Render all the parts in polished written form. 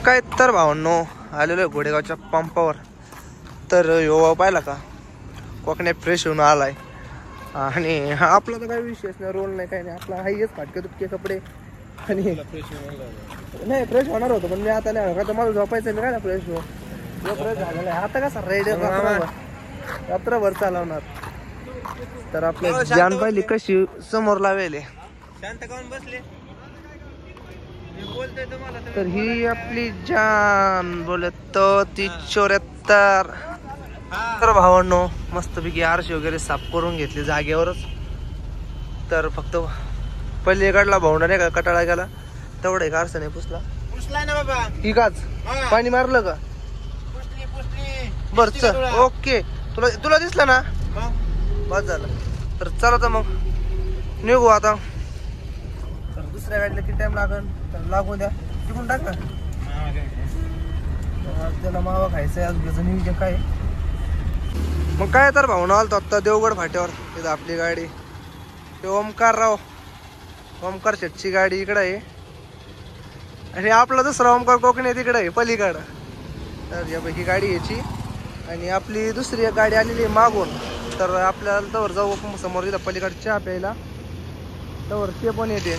काय तर भावांनो आलेलो आहे घोडेगावच्या पंपावर. तर यो पाहिला का कोकण्या फ्रेश होऊन आलाय. आणि आपला तर काही विशेष नाही, रोल नाही काही नाही, आपला हाच फाटके तुटके कपडे. आणि नाही फ्रेश होणार होतं पण मी आता नाही का, मला झोपायचं मी काय फ्रेश हो फ्रेश झालेलं आहे. आता कसा रेडिओ रात्रभर चालवणार. तर आपल्या जान पाहिली कशी समोर लावेल शांत काऊन बसले. तर ही आपली जान बोलत ती 74. तर भावांनो मस्तपैकी आरशी वगैरे साफ करून घेतली जागेवरच. तर फक्त पलीकडला भावंडा नाही का कटाळा गेला तेवढा एक आरसा नाही पुसला ना बाबा. ठीक आहे पाणी मारलं का बर चल ओके. तुला दिसलं ना बस झालं. तर चला तर मग निघू आता. तर दुसऱ्या गाडीला किती टाइम लागेल तर लागू द्या. तिकून टाक ना त्याला मावा खायचंय. आज नियोजन काय मग काय. तर भावना आलतो आता देवगड फाट्यावर. तिथं आपली गाडी ते ओमकार शेटची गाडी इकडे आहे आणि आपला दुसरा ओमकार कोकणे तिकडे आहे पलीकडं. तर यापैकी गाडी याची आणि आपली दुसरी गाडी आलेली आहे मागून. तर आपल्याला तवर जाऊ समोर इथं पलीकडे चहा प्यायला. तवर ते पण येते.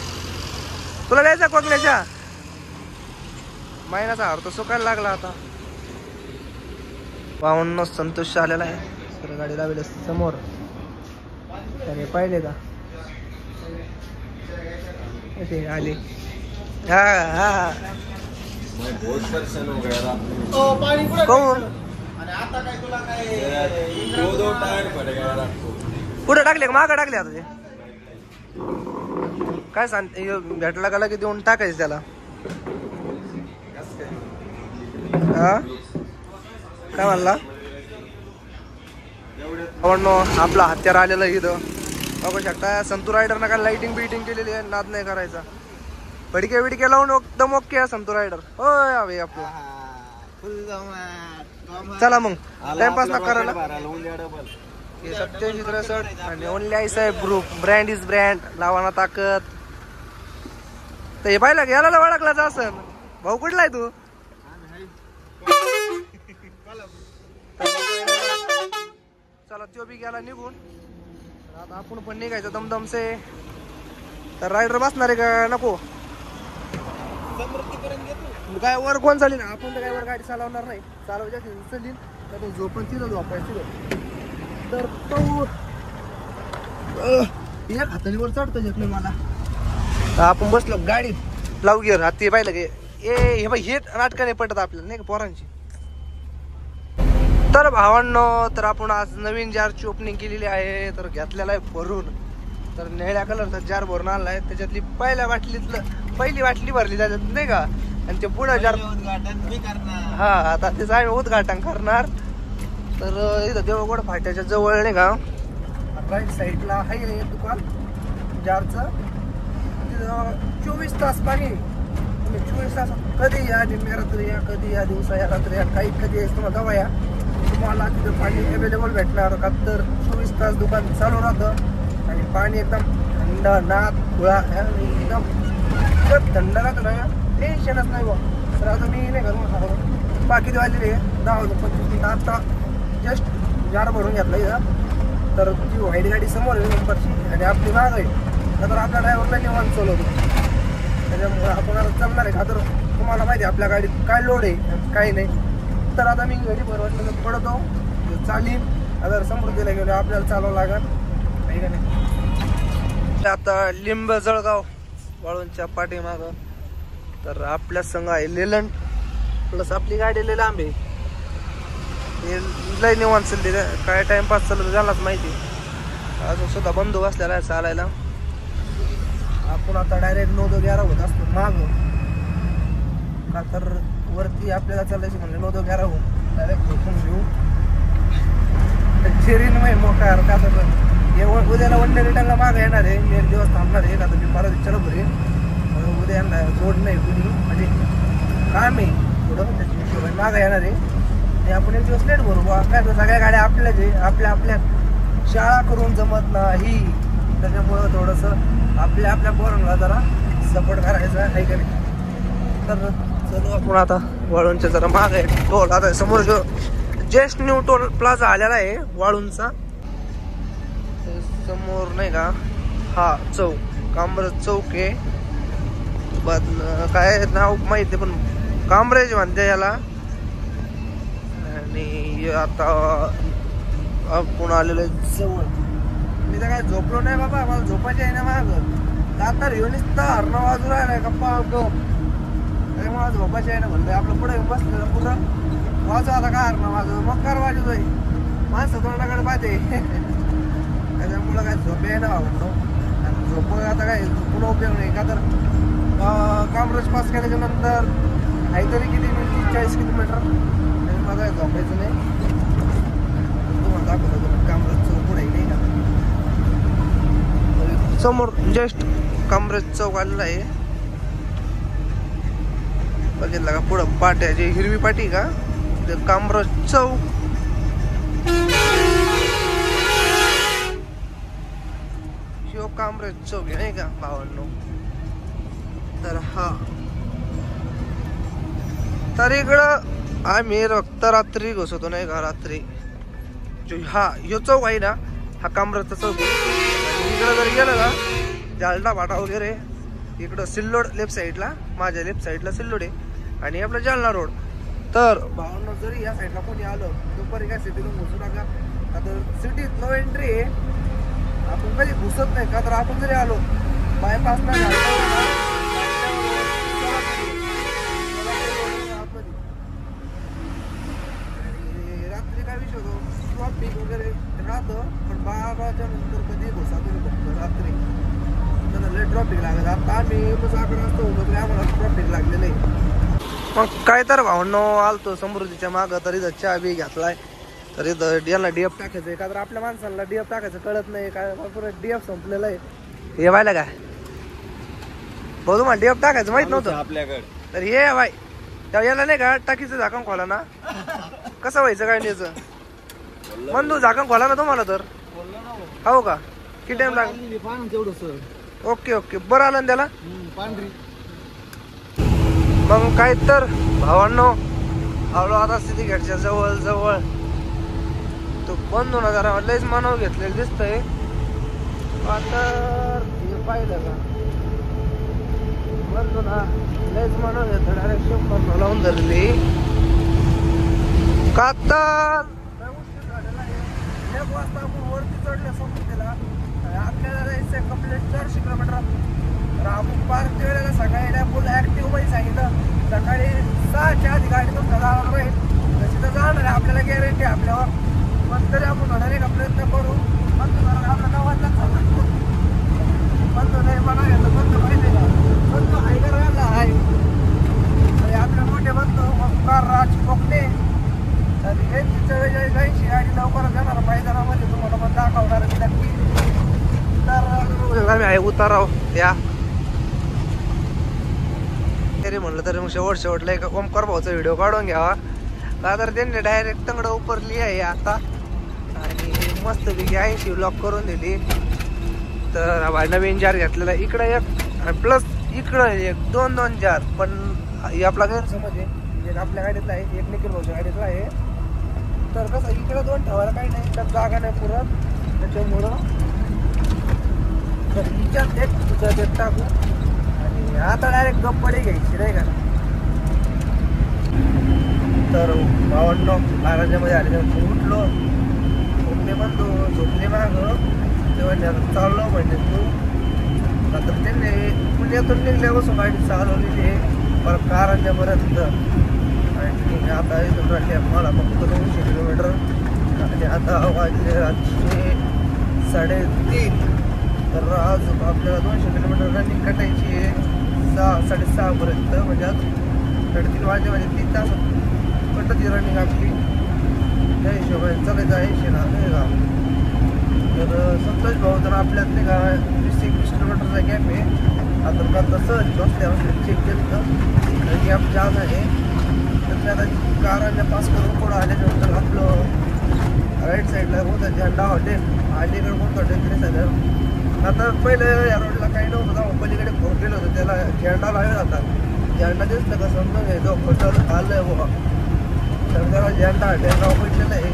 तुला द्यायचा कोकण्याच्या महिन्याचा हार तर सुकायला लागला आता. 52 संतोष आलेला आहे. तर गाडी लावली समोर त्याने पाहिले का असे आले. हा हा कुठे टाकले मागं टाकले आता ते काय सांग भेटला गेला की देऊन टाकायचं त्याला. हा काय म्हणला आपला हत्यार आलेला इथं बघू शकता. संतू रायडर ना काय लाइटिंग बिटिंग केलेली आहे. नाद नाही करायचा. फडके बिडके लावून एकदम ओके आहे संतू रायडर. होय हवे आपलं. चला मग टाइमपास ना करायला. 8763 आणि ओनली आई साहेब ग्रुप. Brand is brand. लावाना ताकद. तर हे पाहिलं याला ओळखलाच असन. भाऊ कुठला आहे तू. चला तो बी गेला निघून. आता आपण पण निघायचं दमदमसे. तर रायडर बसणार आहे का नको काय वर कोण चालेल. आपण तर काय वर गाडी चालवणार नाही. चालवायच्या चालील तर झोपून तिथं झोपायचं. तर तो एक हाताने वर चढतो येत नाही मला. आपण बसलो गाडीत लावू गिअर हाती पाहिलं की हे बाई हे नाटकं नाही पटत आपल्याला नाही का पोरांची. तर भावांनो तर आपण आज नवीन जारची ओपनिंग केलेली आहे. तर घेतलेला आहे भरून. तर निळ्या कलरचा जार भरून आला आहे. त्याच्यातली पहिली बाटली भरली जातात नाही का. आणि ते पुढे जार हा आता त्याचं आम्ही उद्घाटन करणार. तर इथं देवगड फाट्याच्या जवळ नाही का राईट साईडला आहे दुकान जारचं. तिथं 24 तास पाणी. 24 तास कधी या रात्री या कधी या दिवसा या रात्री या काही कधी तुम्हाला दवा या तुम्हाला तिथं पाणी अवेलेबल भेटणार का. तर 24 तास दुकान चालू राहतं आणि पाणी एकदम थंड नाक खुळा एकदम थंड राहतं ना. टेन्शनच नाही बा. तर आता मी नाही करून बाकी दिवाळी 10-25 आता जस्ट जार भरून घेतला इथं. तर ती व्हाईट गाडी समोर आहे नंबरची आणि आपली माग आहे. तर आपल्या ड्रायव्हरला निवांत चालवतो. त्याच्यामुळे आपण जमणार आहे का. तर तुम्हाला माहिती आहे आपल्या गाडीत काय लोड आहे काय नाही. तर आता मी घरी बरोबर पडतो चालीन. अगर समृद्धीला गेलो आपल्याला चालवावं लागेल काही का नाही. आता लिंब जळगाव वाळूंच्या पाठीमाग. तर आपल्या संघ आहे लेलंड प्लस आपली गाडी लय लांब आहे. लय निवांत चालली काय टाइमपास चाललं झालाच माहिती. अजून सुद्धा बंदूक असलेला आहे चालायला. आपण आता डायरेक्ट 9-11 होत असतो माग का. तर वरती आपल्याला चालायची म्हणजे 9-11 हो डायरेक्ट झोपून घेऊ. शेरीन माही मोकार का. तर उद्याला वन डे रिटर्नला मागं येणार आहे. मी 1 दिवस थांबणार आहे. आता मी परत विचार भरेन उद्या यांना जोड नाही कुणी म्हणजे काम आहे थोडं त्याच्या हिशोबाने मागं येणार आहे. आणि आपण 1 दिवस लेट भरू बा. काय तर सगळ्या गाड्या आपल्याच आहे. आपल्या शाळा करून जमत नाही. त्याच्यामुळं थोडंसं आपल्या पोरांना जरा सपोर्ट करायचा आहे का नाही. तर आपण आता वाळूंच्या जरा माग आहे टोल. आता समोर जो जस्ट न्यू टोल प्लाझा आलेला आहे वाळूंचा समोर नाही का. हा चौक कांबरज चौक आहे. काय नाव माहिती पण कांबरेज म्हणते याला. आणि आता आपण आलेलो जवळ. मी तर काय झोपलो नाही बाबा, मला झोपायची आहे ना माग आता येऊन हरण वाजू राहिलाय गप्पा मला झोपायची आहे ना म्हणलं आपलं पुढे बसलेलं पुढं वाजू. आता काय हरण वाजव मग कार वाजू जाईल माणसं तोंडाकडे पाहते त्याच्यामुळं काय झोप आहे ना म्हणतो. आणि झोप आता काय झोपून उपयोग नाही का तर कामरेज पास केल्याच्या नंतर काहीतरी किती 30-40 किलोमीटर मला झोपायचं नाही. तुम्हाला दाखवतो कामरेज चौक पुढे नाही का समोर जस्ट कामरेज चौक आलेला आहे. बघितलं का पुढं पाट्याची हिरवी पाटी का कामरेज चौक. शिव कामरेज चौक आहे नाही का भावांनो. तर हा तर इकडं आम्ही फक्त रात्री घुसतो नाही का. रात्री जो हा यो चौक आहे ना हा कामरेजचा चौक आहे. इकडं जर गेलं ना जालना फाटा वगैरे इकडं सिल्लोड लेफ्ट साईडला माझ्या लेफ्ट साईडला सिल्लोड आहे आणि आपला जालना रोड. तर भावना जरी या साईडला कोणी आलं दुपारी काय सिटीतून घुसू नका. आता सिटीत नो एंट्री आहे आपण कधी घुसत नाही का तर आपण जरी आलो बायपास नाही रात्री काय विषय होतो ट्रॉफिक वगैरे राहतं पण 12च्या नंतर कधी घुसा तुम्ही बघतो रात्री लय ट्रॉफिक लागत. आता आम्ही मुसाकडे असतो तरी आम्हाला ट्रॉफिक लागलेलं आहे. मग काय तर भावनो आलतो समृद्धीच्या मागं तर इथं चहा बी घेतलाय. तर इथं याला डीएफ टाकायचं आहे का तर आपल्या माणसाला डीएफ टाकायचं कळत नाही काय परत डीएफ संपलेलं आहे. हे व्हायला काय भाऊ तुम्हाला डीएफ टाकायचं माहित नव्हतं आपल्याकडे. तर हे बाय तेव्हा याला नाही का टाकीचं झाकण खोला ना कसं व्हायचं काय न्यायचं बंधू झाकण खोला ना तुम्हाला तर हो का किती टाइम लागेल. ओके ओके बरं आलं ना त्याला पांढरी. मग काय तर भावांनो आलो आता सिंदखेडच्या जवळ जवळ. तो बंधू ना जरा लयच मानव घेतलेलं दिसतंय. आता हे पाहिलं का बंधू ना लयच मानव घेतलं डायरेक्ट 100 लावून धरली का तर 1 वाजता आपण वरती चढले समृद्धीला. आपल्याला जायचं कंप्लीट 400 किलोमीटर. तर आपण पार्कच्या वेळेला सकाळी फुल ऍक्टिव्ह मध्ये सांगितलं सकाळी 6च्या आधी गाडी तुमच्या जाणार नाही तशी तर जाणार आहे आपल्याला गॅरंटी आपल्यावर. पण तरी आपण होणारे का प्रयत्न करू. पण आपला गावातला बंधू नाही म्हणा घेतो बंधू माहिती का बंधू हायगर राहिला आहे आपल्या मोठे बंधू ओंकार राज कोकणे. तर हे 44-80 गाडी लवकरच येणार मैदानामध्ये तुम्हाला पण दाखवणार मी नक्की. तर आम्ही आहे उताराव या तरी म्हणलं तरी मग शेवटला एक ओमकार भाऊचा व्हिडिओ काढून घ्यावा का तर त्यांनी डायरेक्ट तंगड उपरली आहे आता आणि मस्त पैकी 80 ब्लॉक करून दिली. तर नवीन जार घेतलेला इकडं एक प्लस इकडं एक 2 जार. पण आपला गैरसमज आहे एक आपल्या गाडीतला आहे एक निखिल भाऊच्या गाडीतला आहे. तर कसं इकडं 2 ठेवायला काही नाही तर जागा नाही पुरत त्याच्यामुळं तर हिच्यात एक तुझं देत टाकू आणि आता डायरेक्ट गप्पडी घ्यायची नाही का. तर 52 महाराजामध्ये आले तेव्हा उठलो झोपले पण तो झोपले माग तेव्हा चाललो म्हणजे तू नंतर त्यांनी पुण्यातून निघल्यापासून गाडी चालवलेली आहे परत कारंजापर्यंत. आणि आता इथून राहिले मला फक्त 200 किलोमीटर आणि आता वाजले रात्री 3:30. तर आज आपल्याला 200 किलोमीटर रनिंग कटायची आहे 6-6:30 पर्यंत म्हणजे आज 3:30 वाजले म्हणजे 3 तास कटती रनिंग आपली. त्या हिशोबाने चालायचं आहे 80 नाही का. तर संतोष भाऊ तर आपल्यात नाही का 20-21 किलोमीटरचा गॅप आहे. आता का तसं बसल्यावर चेक केलं तर गॅप जास्त आहे. तर त्याला कारच्या पास करून पुढं आल्याच्यानंतर आपलं राईट साईडला होतं झेंडा हॉटेल अलीकडे कोणतं हॉटेल झालं. आता पहिलं या रोडला काही नव्हतं पलीकडे फोन केलं होतं त्याला झेंडा लावला जातात झेंडा दिसलं का समजा घ्यायचो हॉटेल आलंय बाबा. तर त्याला झेंडा नाव पडलेलं आहे.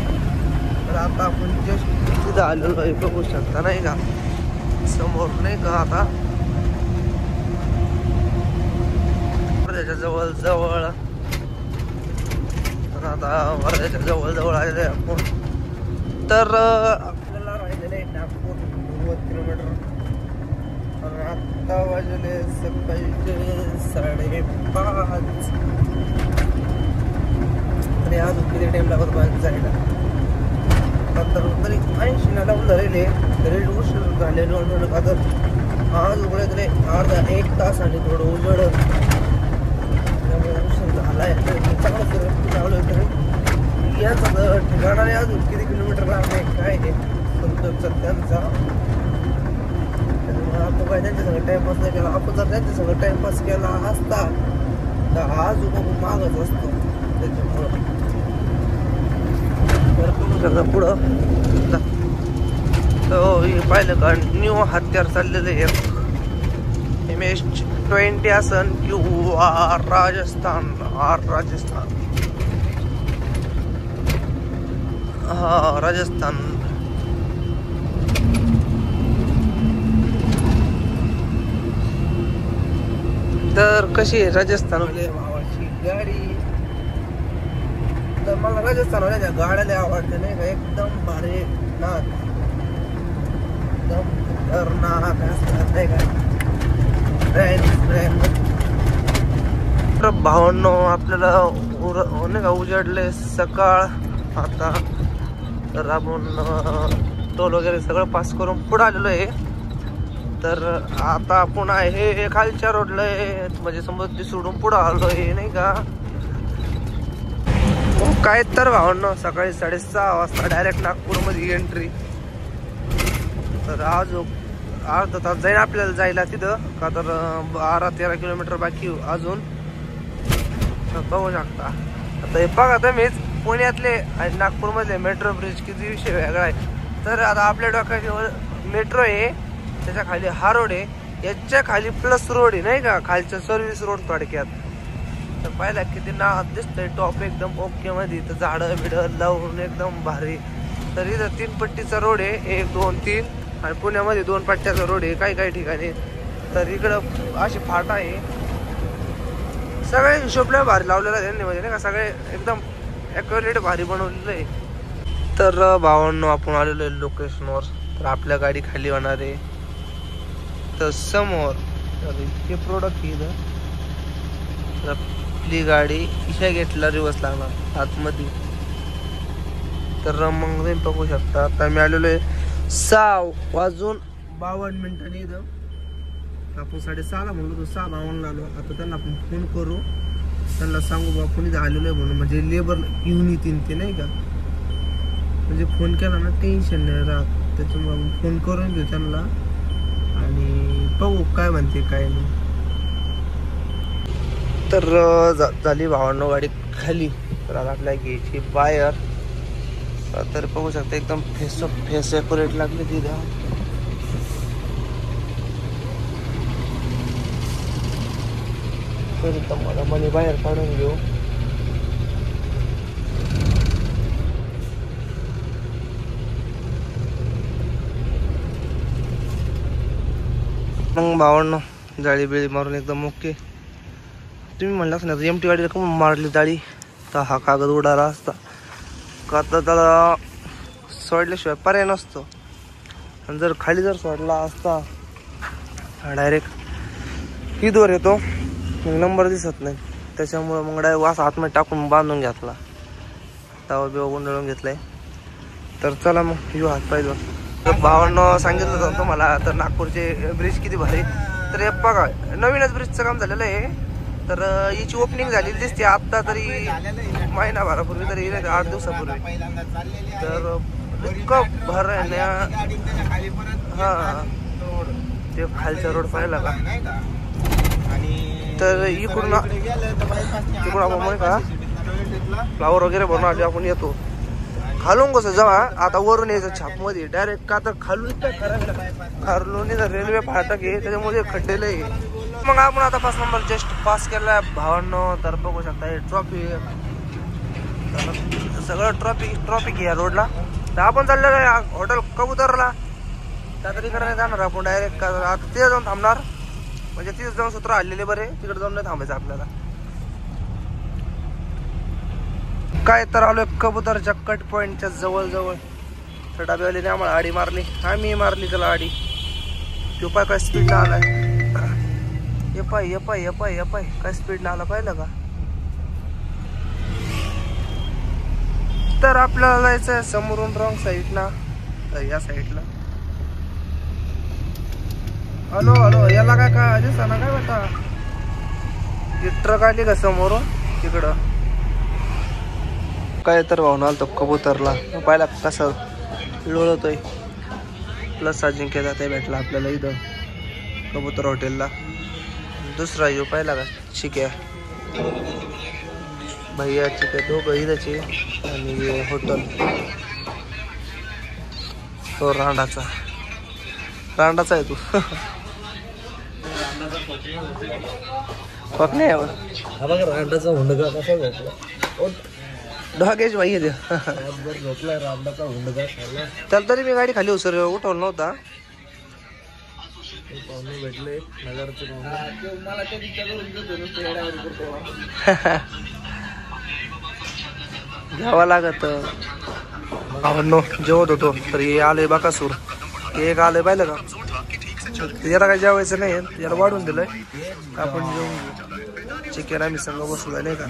तर आता आपण जस्ट तिथं आलेलो आहे, बघू शकता नाही का समोर नाही का. आता वर्ध्याच्या जवळ जवळ तर आता वर्ध्याच्या जवळ जवळ आलेलो आहे आपण. तर आपल्याला राहिलेलं आहे नागपूर 90 किलोमीटर. तर आता वाजले सकाळचे 5:30 आणि अजून किती टाइम लागत बाहेर जायला. तर तरी 80 लावून धरले तरी उशीर झालेलो का. तर आज उघडे तरी अर्धा 1 तास आणि थोडं उजड उशीर झाला आहे. चांगलं लावलं तरी याचा ठिकाणाने अजून किती किलोमीटर लागले काय हे त्यांचा. आपण काय त्यांच्या सगळं टाइमपास नाही केला. आपण जर त्यांच्या सगळं टाइमपास केला असता तर आज खूप मागच असतो. त्याच्यामुळं पुढं हे पाहिलं का न्यू हत्यार चाललेलं आहे. MS-20 असन किंवा राजस्थान हा राजस्थान. तर कशी आहे राजस्थानवाले भावाची गाडी. तर मला राजस्थानवाल्या गाड्याला आवडते नाही का. एकदम भारी नाद एकदम खतरनाक असतात नाही का. तर भावांनो आपल्याला नाही का उजाडले सकाळ आता. तर आपण टोल वगैरे सगळं पास करून पुढे आलेलो आहे. तर आता आपण आहे खालच्या रोडला आहे म्हणजे समृद्धी सोडून पुढे आलो आहे नाही का. काय तर भावांनो सकाळी 6:30 वाजता डायरेक्ट नागपूरमध्ये एंट्री. तर आज अर्धा तास जाईल आपल्याला जायला तिथं का. तर 12-13 किलोमीटर बाकी अजून. बघू शकता आता हे बघा तुम्हीच पुण्यातले आणि नागपूरमधले मेट्रो ब्रिज किती विषय वेगळा आहे. तर आता आपल्या डोक्यावर मेट्रो आहे, त्याच्या खाली हा रोड आहे, याच्या खाली प्लस रोड आहे नाही का, खालच्या सर्व्हिस रोड थोडक्यात. तर पाहिला किती ना दिसतंय टॉप एकदम ओके मध्ये. तर झाडं बिडं लावून एकदम भारी. तर इथं 3 पट्टीचा रोड आहे, 1 2 3 आणि पुण्यामध्ये 2 पट्ट्याचा रोड आहे काही काही ठिकाणी. तर इकडं अशी फाटा आहे. सगळे हिशोबला भारी लावलेला त्यांनी म्हणजे नाही का, सगळे एकदम ॲक्युरेट भारी बनवलेलं आहे. तर भावांनो आपण आलेलो आहे लोकेशनवर. तर आपल्या गाडी खाली होणार आहे. तर समोर हे प्रोडक्ट इथं. तर आपली गाडी ह्या गेटला रिवर्स लागणार आतमध्ये. तर मग तुम्ही बघू शकता आता मी आलेलो आहे 6:52 इथं. आपण 6:30 म्हणलो तो 6:52 आलो. आता त्यांना आपण फोन करू, त्यांना सांगू बा आपण इथं आलेलो आहे म्हणून, म्हणजे लेबर घेऊन येतील ते नाही का. म्हणजे फोन केला ना टेन्शन नाही राहत. त्याच्यामुळे आपण फोन करून घेऊ त्यांना आणि बघू काय म्हणते काय नाही. तर झाली भावांनो गाडी खाली. तर आता आपल्याला घ्यायची बाहेर. तर बघू शकता एकदम फेस ॲक्युरेट लागले तिथं. तर मला मनी बाहेर काढून घेऊ. मग भावांनो जाळी बिळी मारून एकदम ओके. तुम्ही म्हणलाच ना MT गाडीला का मारली जाळी, तर हा कागद उडाला असता का. तर त्याला सोडल्याशिवाय पर्याय नसतो. आणि जर खाली जर सोडला असता डायरेक्ट ईदवर येतो, मग नंबर दिसत नाही. त्याच्यामुळं मग डायरेक्ट असा आतमध्ये टाकून बांधून घेतला, तवा बिवा गुंडळून घेतलाय. तर चला मग येऊ हात पाय धुवून. तर भावांनो सांगितलं होतं तुम्हाला तर नागपूरचे ब्रिज किती भारी. तर हे बघा नवीनच ब्रिजचं काम झालेलं आहे. तर याची ओपनिंग झालेली दिसते आत्ता, तरी महिनाभरापूर्वी, तरी 8 दिवसापूर्वी. तर इतकं भर आहे ना. हां ते खालचा रोड पाहिला का. तर इकडून आपण म्हणे का फ्लावर वगैरे बनवून आले आपण येतो खालून. कसं जेव्हा आता वरून यायचं छापमध्ये डायरेक्ट का, तर खालून काय करायला खालून रेल्वे फाटक आहे त्याच्यामध्ये खड्डेलं आहे. मग आपण आता 5 नंबर जस्ट पास केलाय भावांनो. तर बघू शकता हे ट्रॉफी सगळं ट्रॉफिक आहे या रोडला. तर आपण चाललेलो आहे हॉटेल कबूतरला. त्या तिकडे नाही जाणार आपण डायरेक्ट. आता तिथे जाऊन थांबणार म्हणजे तिथे जाऊन सूत्र हल्लेले बरे. तिकडे जाऊन नाही थांबायचं आपल्याला. काय तर आलोय कबूतरच्या कट पॉइंटच्या जवळ. तर डाब्यावालीने आम्हाला आडी मारली. आम्ही मारली त्याला आडी. तो पाय काय स्पीडला आलाय. ये पाय काय स्पीडला आला पाहिलं का. तर आपल्याला जायचंय समोरून रॉंग साईडला. या साईडला. हॅलो याला काय दिसना काय बेटा. ट्रक आली का समोरून तिकडं. काय तर भावना आलतो कबूतरला. पाहिला कसं लोळतोय. प्लस अजिंक्य जाते भेटला आपल्याला इथं कबूतर हॉटेलला. दुसरा येऊ पाहिला का चिक्या भैया चिक्या दोघं इथंचे. आणि हॉटेल तो रांडाचा आहे तू. फक नाही रांडाचा हुंडगा कसा भेटला. ढाकेश भाई आहे झोपलाय रांडाचा हुंडगा. त्याला तरी मी गाडी खाली उठवलं नव्हता. पाहुणे भेटले नगरचे घ्यावा लागत. भावांनो जेवत होतो तर हे आलंय बाकासूर. हे एक आलंय पाहिलं का. याला काय जेवायचं नाही याला वाढून दिलंय. आपण जेवून चिकन आम्ही संग बसलोय नाही का.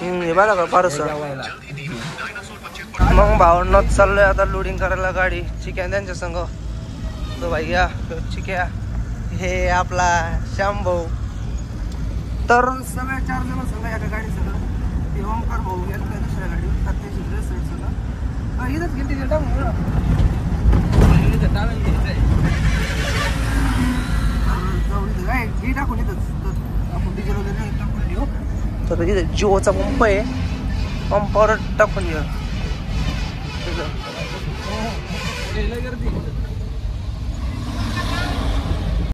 हे पाहिलं का फारस. मग भावांनो चाललोय आता लोडिंग करायला गाडी. चिकन त्यांच्या संग तो भैया चिक्या हे आपला श्याम भाऊ. तर सगळ्या 4 जण सगळं एका गाडी सगळं. ते ओमकार भाऊ गेला त्या दुसऱ्या गाडीवर. इथंच गेली टाकून इथंच आपण डिझेल वगैरे टाकून घेऊ. तर इथं जिओचा पंप आहे. पंपावर टाकून घेऊ.